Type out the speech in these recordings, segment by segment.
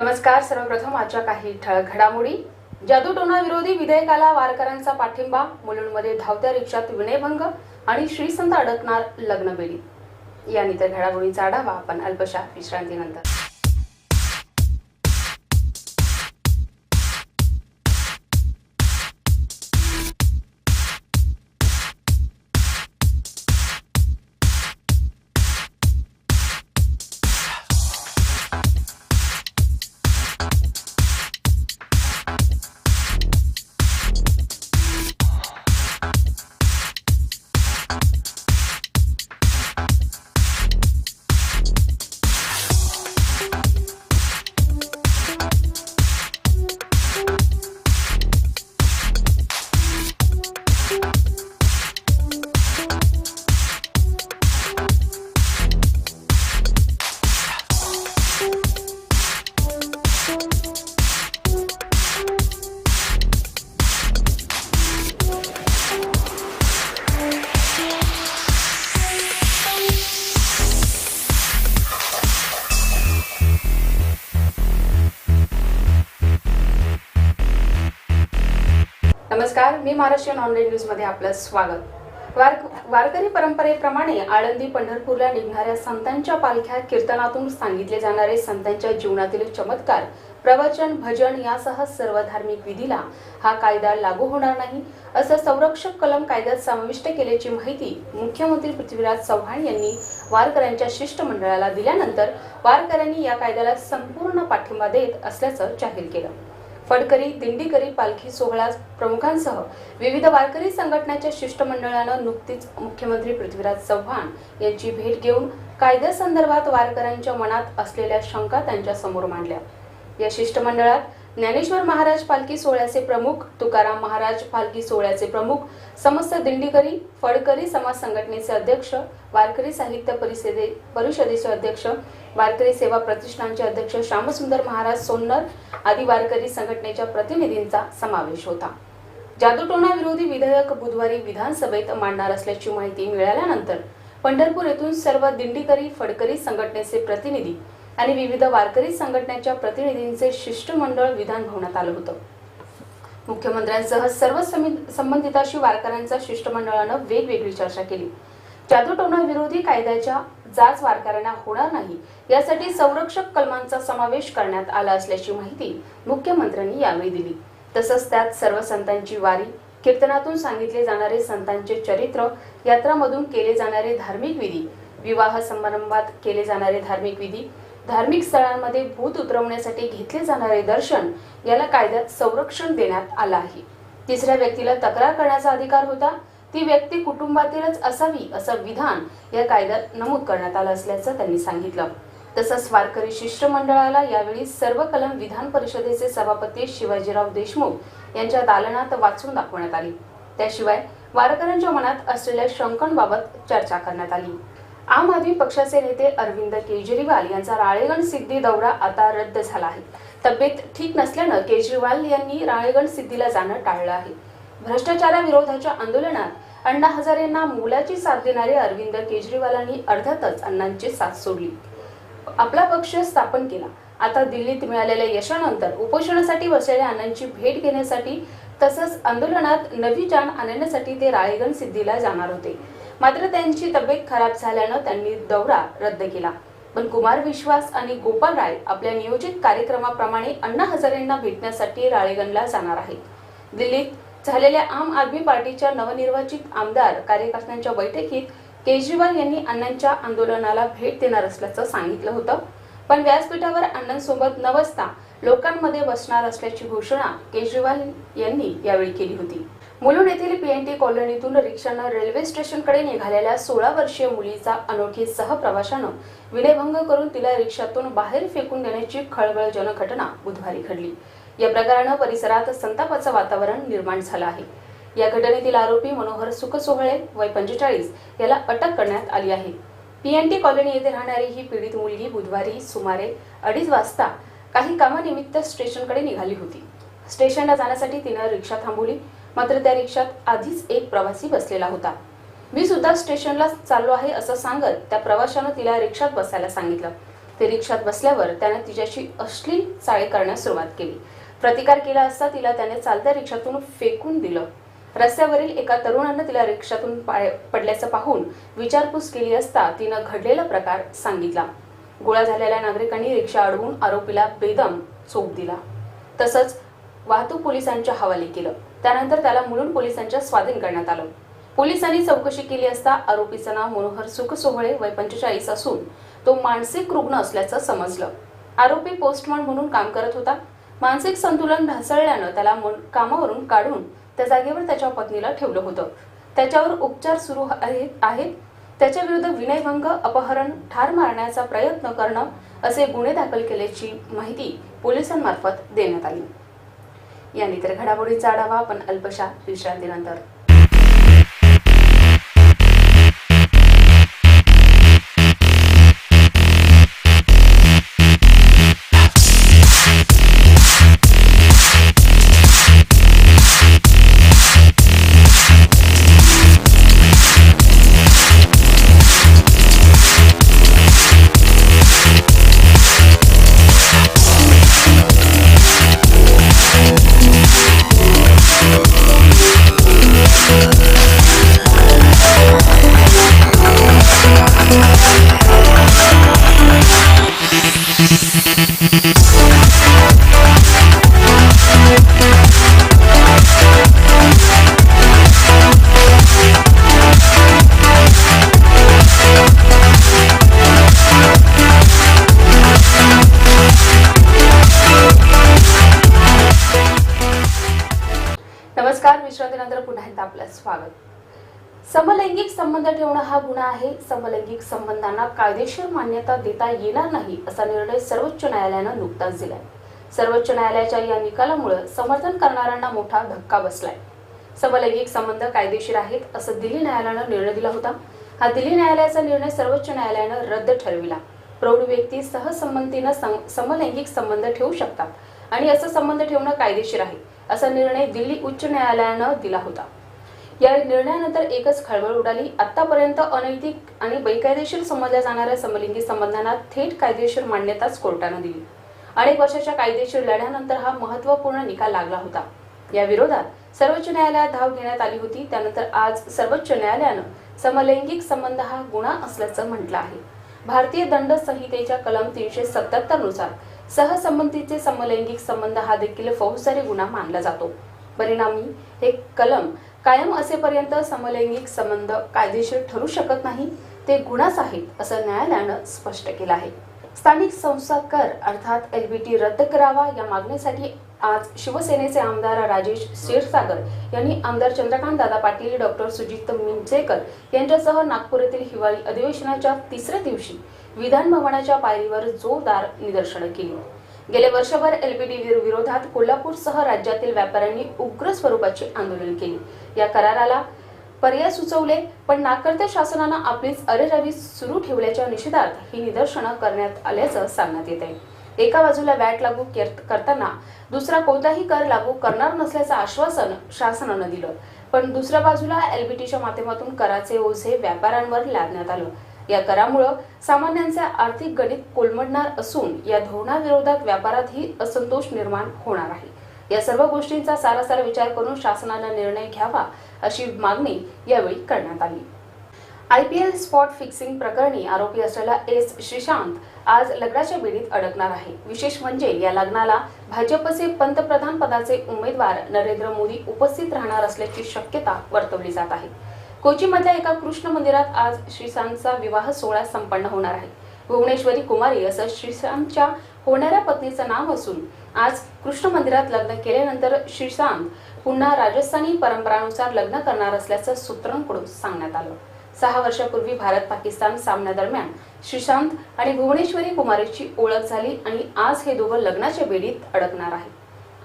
नमस्कार. सर्वप्रथम आजच्या काही ठळक घडामोडी. जादूटोणा विरोधी विधेयकाला वारकऱ्यांचा पाठिंबा. मुलुंडमध्ये धावत्या रिक्षात विनयभंग आणि श्रीसंत अडकणार लग्नबेडी. यानंतर घडामोडींचा आढावा आपण अल्पशा विश्रांतीनंतर. नमस्कार. मी महाराष्ट्रीयन ऑनलाईन न्यूज मध्ये आपलं स्वागत. वारकरी परंपरेप्रमाणे आळंदी पंढरपूरला निघणाऱ्या संतांच्या पालख्या, कीर्तनातून सांगितले जाणारे संतांच्या जीवनातील चमत्कार, प्रवचन, भजन यासह सर्व धार्मिक विधीला हा कायदा लागू होणार नाही, असं संरक्षक कलम कायद्यात समाविष्ट केल्याची माहिती मुख्यमंत्री पृथ्वीराज चव्हाण यांनी वारकऱ्यांच्या शिष्टमंडळाला दिल्यानंतर वारकऱ्यांनी या कायद्याला संपूर्ण पाठिंबा देत असल्याचं जाहीर केलं. फडकरी, दिंडीकरी, पालखी सोहळा प्रमुखांसह विविध वारकरी संघटनांच्या शिष्टमंडळानं नुकतीच मुख्यमंत्री पृथ्वीराज चव्हाण यांची भेट घेऊन कायद्यासंदर्भात वारकऱ्यांच्या मनात असलेल्या शंका त्यांच्या समोर मांडल्या. या शिष्टमंडळात ज्ञानेश्वर महाराज पालखी सोहळ्याचे प्रमुख, तुकाराम महाराज पालखी सोहळ्याचे प्रमुख, समस्त दिंडीकरी, फडकरी समाज संघटनेचे अध्यक्ष, वारकरी साहित्य परिषदेचे अध्यक्ष, वारकरी सेवा प्रतिष्ठानचे अध्यक्ष श्यामसुंदर महाराज सोन्नर आदी वारकरी संघटनेच्या प्रतिनिधींचा समावेश होता. जादूटोणा विरोधी विधेयक बुधवारी विधानसभेत मांडणार असल्याची माहिती मिळाल्यानंतर पंढरपूर येथून सर्व दिंडीकरी, फडकरी संघटनेचे प्रतिनिधी आणि विविध वारकरी संघटनेच्या प्रतिनिधींचे शिष्टमंडळ विधान भवनात आलं होतं. मुख्यमंत्र्यांसह सर्व संबंधितांशी वारकऱ्यांच्या शिष्टमंडळानं वेगवेगळी चर्चा केली. जादूटोणा विरोधी कायद्याच्या जाच वारकऱ्यांना होणार नाही यासाठी संरक्षक कलमांचा समावेश करण्यात आला असल्याची माहिती मुख्यमंत्र्यांनी यावेळी दिली. तसंच त्यात सर्व संतांची वारी, कीर्तनातून सांगितले जाणारे संतांचे चरित्र, यात्रामधून केले जाणारे धार्मिक विधी, विवाह समारंभात केले जाणारे धार्मिक विधी, धार्मिक स्थळांमध्ये भूत उतरवण्यासाठी घेतले जाणारे दर्शन याला कायद्यात संरक्षण देण्यात आलं आहे. तिसऱ्या व्यक्तीला तक्रार करण्याचा अधिकार होता. ती व्यक्ती कुटुंबातीलच असावी असं विधान या कायद्यात नमूद करण्यात आलं असल्याचं त्यांनी सांगितलं. तसंच वारकरी शिष्टमंडळाला यावेळी सर्व कलम विधान परिषदेचे सभापती शिवाजीराव देशमुख यांच्या दालनात वाचून दाखवण्यात आली. त्याशिवाय वारकऱ्यांच्या मनात असलेल्या शंकांबाबत चर्चा करण्यात आली. आम आदमी पक्षाचे नेते अरविंद केजरीवाल यांचा राळेगण सिद्धी दौरा आता रद्द झाला आहे. तब्येत ठीक नसल्यानं केजरीवाल यांनी राळेगण सिद्धीला जाणं टाळलं आहे. भ्रष्टाचाराविरोधाच्या आंदोलनात अण्णा हजारेंना मोलाची साथ देणारे अरविंद केजरीवालांनी अर्ध्यातच अण्णांची साथ सोडली, आपला पक्ष स्थापन केला. आता दिल्लीत मिळालेल्या यशानंतर उपोषणासाठी बसलेल्या अण्णांची भेट घेण्यासाठी तसंच आंदोलनात नवी जाण आणण्यासाठी ते राळेगण सिद्धीला जाणार होते. मात्र त्यांची तब्येत खराब झाल्यानं त्यांनी दौरा रद्द केला. पण कुमार विश्वास आणि गोपाल राय आपल्या नियोजित कार्यक्रमाप्रमाणे अण्णा हजारेंना भेटण्यासाठी राळेगणला जाणार आहेत. दिल्लीत झालेल्या आम आदमी पार्टीच्या नवनिर्वाचित आमदार कार्यकर्त्यांच्या बैठकीत केजरीवाल यांनी अण्णांच्या आंदोलनाला भेट देणार असल्याचं सांगितलं होतं. पण व्यासपीठावर अण्णांसोबत न बसता लोकांमध्ये बसणार असल्याची घोषणा केजरीवाल यांनी यावेळी केली होती. मुलुंड येथील पीएनटी कॉलनीतून रिक्षानं रेल्वे स्टेशनकडे निघालेल्या 16 वर्षीय मुलीचा अनोळखी सहप्रवाशानं विनयभंग करून तिला रिक्षातून बाहेर फेकून देण्याची खळबळजनक घटना बुधवारी घडली. या प्रकारानं परिसरात संतापाचं वातावरण निर्माण झालं आहे. या घटनेतील आरोपी मनोहर सुखसोहळे वय 45 याला अटक करण्यात आली आहे. पीएनटी कॉलनी येथे राहणारी ही पीडित मुलगी बुधवारी सुमारे 2:30 वाजता काही कामानिमित्त स्टेशनकडे निघाली होती. स्टेशनला जाण्यासाठी तिनं रिक्षा थांबवली, मात्र त्या रिक्षात आधीच एक प्रवासी बसलेला होता. मी सुद्धा स्टेशनला चाललो आहे असं सांगत त्या प्रवाशानं तिला रिक्षात बसायला सांगितलं. ते रिक्षात बसल्यावर त्याने तिच्याशी अश्लील चाळे करण्यास सुरुवात केली. प्रतिकार केला असता तिला त्याने चालत्या रिक्षातून फेकून दिलं. रस्त्यावरील एका तरुणानं तिला रिक्षातून पडल्याचं पाहून विचारपूस केली असता तिनं घडलेला प्रकार सांगितला. गोळा झालेल्या नागरिकांनी रिक्षा अडवून आरोपीला बेदम चोप दिला. तसंच वाहतूक पोलिसांच्या हवाले केलं. त्यानंतर त्याला मुलुंड पोलिसांच्या स्वाधीन करण्यात आलं. पोलिसांनी चौकशी केली असता आरोपीचं नाव मनोहर सुखसोहळे वय 45 असून तो मानसिक रुग्ण असल्याचं समजलं. आरोपी पोस्टमन म्हणून काम करत होता. मानसिक संतुलन ढासळल्यानं त्याला कामावरून काढून त्या जागेवर त्याच्या पत्नीला ठेवलं होतं. त्याच्यावर उपचार सुरू आहेत. त्याच्या विरुद्ध विनयभंग, अपहरण, ठार मारण्याचा प्रयत्न करणं असे गुन्हे दाखल केल्याची माहिती पोलिसांमार्फत देण्यात आली. याने तर घडामोडींचा आढावा आपण अल्पशा विश्रांतीनंतर. नमस्कार, विश्रांतीनंतर पुन्हा एकदा आपलं स्वागत. समलैंगिक संबंध ठेवणं हा गुन्हा आहे. समलैंगिक संबंधांना कायदेशीर मान्यता देता येणार नाही असा निर्णय सर्वोच्च न्यायालयानं नुकताच दिलाय. सर्वोच्च न्यायालयाच्या या निकालामुळे समर्थन करणाऱ्यांना मोठा धक्का बसलाय. समलैंगिक संबंध कायदेशीर आहेत असं दिल्ली न्यायालयानं निर्णय दिला होता. हा दिल्ली न्यायालयाचा निर्णय सर्वोच्च न्यायालयानं रद्द ठरविला. प्रौढ व्यक्ती सहसंमतीनं समलैंगिक संबंध ठेवू शकतात आणि असं संबंध ठेवणं कायदेशीर आहे असा निर्णय दिल्ली उच्च न्यायालयानं दिला होता. या निर्णयानंतर एकच खळबळ उडाली. आतापर्यंत अनैतिक आणि बेकायदेशीर समजल्या जाणाऱ्या समलिंगी संबंधांना थेट कायदेशीर मान्यताच कोर्टानं दिली. अनेक वर्षाच्या कायदेशीर लढ्यानंतर हा महत्त्वपूर्ण निकाल लागला होता. या विरोधात सर्वोच्च न्यायालयात धाव घेण्यात आली होती. त्यानंतर आज सर्वोच्च न्यायालयानं समलैंगिक संबंध हा गुन्हा असल्याचं म्हटलं आहे. भारतीय दंड संहितेच्या कलम 377 नुसार सहसंबंधीचे समलैंगिक संबंध हा देखील फौजदारी गुन्हा मानला जातो. परिणामी हे कलम कायम असेपर्यंत समलैंगिक संबंध कायदेशीर ठरू शकत नाही, ते गुन्हाच आहेत असं न्यायालयानं स्पष्ट केलं आहे. स्थानिक संस्था कर अर्थात LBT रद्द करावा या मागणीसाठी आज शिवसेनेचे आमदार राजेश क्षीरसागर यांनी आमदार चंद्रकांत दादा पाटील, डॉक्टर सुजित मिंजेकर यांच्यासह नागपूर येथील हिवाळी अधिवेशनाच्या तिसऱ्या दिवशी विधान भवनाच्या पायरीवर जोरदार निदर्शनं केली. गेले वर्षभर LBT विरोधात कोल्हापूरसह राज्यातील व्यापाऱ्यांनी उग्र स्वरूपाची आंदोलन केली. या कराराला पर्याय सुचवले, पण नाकर्त्या शासनानं आपलीच अरेरावी सुरू ठेवल्याच्या निषेधार्थ ही निदर्शनं करण्यात आल्याचं सांगण्यात येत आहे. एका बाजूला वॅट लागू करताना दुसरा कोणताही कर लागू करणार नसल्याचं आश्वासन शासनानं दिलं, पण दुसऱ्या बाजूला LBTच्या माध्यमातून कराचे ओझे व्यापाऱ्यांवर लादण्यात आलं. या करामुळे सामान्यांचे आर्थिक गणित कोलमडणार असून या धोरणाविरोधात व्यापारातही असंतोष निर्माण होणार आहे. या सर्व गोष्टींचा सारासार विचार करून शासनानं निर्णय घ्यावा अशी मागणी यावेळी करण्यात आली. IPL स्पॉट फिक्सिंग प्रकरणी आरोपी असलेला S. श्रीशांत आज लग्नाच्या बेडीत अडकणार आहे. विशेष म्हणजे या लग्नाला भाजपचे पंतप्रधान पदाचे उमेदवार नरेंद्र मोदी उपस्थित राहणार असल्याची शक्यता वर्तवली जात आहे. कोचीमधल्या एका कृष्ण मंदिरात आज श्रीशांतचा विवाह सोहळा संपन्न होणार आहे. भुवनेश्वरी कुमारी असं श्रीशांतच्या होणाऱ्या पत्नीचं नाव असून आज कृष्ण मंदिरात लग्न केल्यानंतर श्रीशांत पुन्हा राजस्थानी परंपरानुसार लग्न करणार असल्याचं सूत्रांकडून सांगण्यात आलं. 6 वर्षापूर्वी भारत-पाकिस्तान सामन्यादरम्यान श्रीशांत आणि भुवनेश्वरी कुमारीची ओळख झाली आणि आज हे दोघं लग्नाच्या बेडीत अडकणार आहे.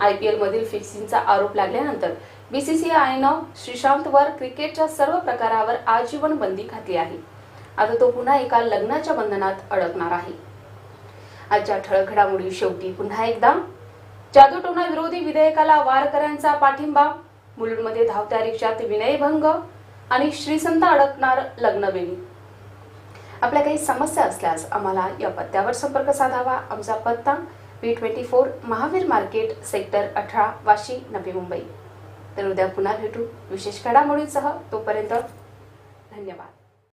IPL मधील फिक्सिंगचा आरोप लागल्यानंतर BCCIनं श्रीशांतवर क्रिकेटच्या सर्व प्रकारावर आजीवन बंदी घातली आहे. आता तो पुन्हा एका लग्नाच्या बंधनात अडकणार आहे. आजच्या ठळक घडामोडी शेवटी पुन्हा एकदा. जादूटोणा विरोधी विधेयकाला वारकऱ्यांचा पाठिंबा. मुलुंडमध्ये धावत्या रिक्षात विनयभंग आणि श्रीसंत अडकणार लग्नबेडी. आपल्या काही समस्या असल्यास आम्हाला या पत्त्यावर संपर्क साधावा. आमचा पत्ता B24 Mahavir market sector 18 Vashi Navi Mumbai. तर उद्या पुन्हा भेटू विशेष घडामोडींसह. तोपर्यंत धन्यवाद.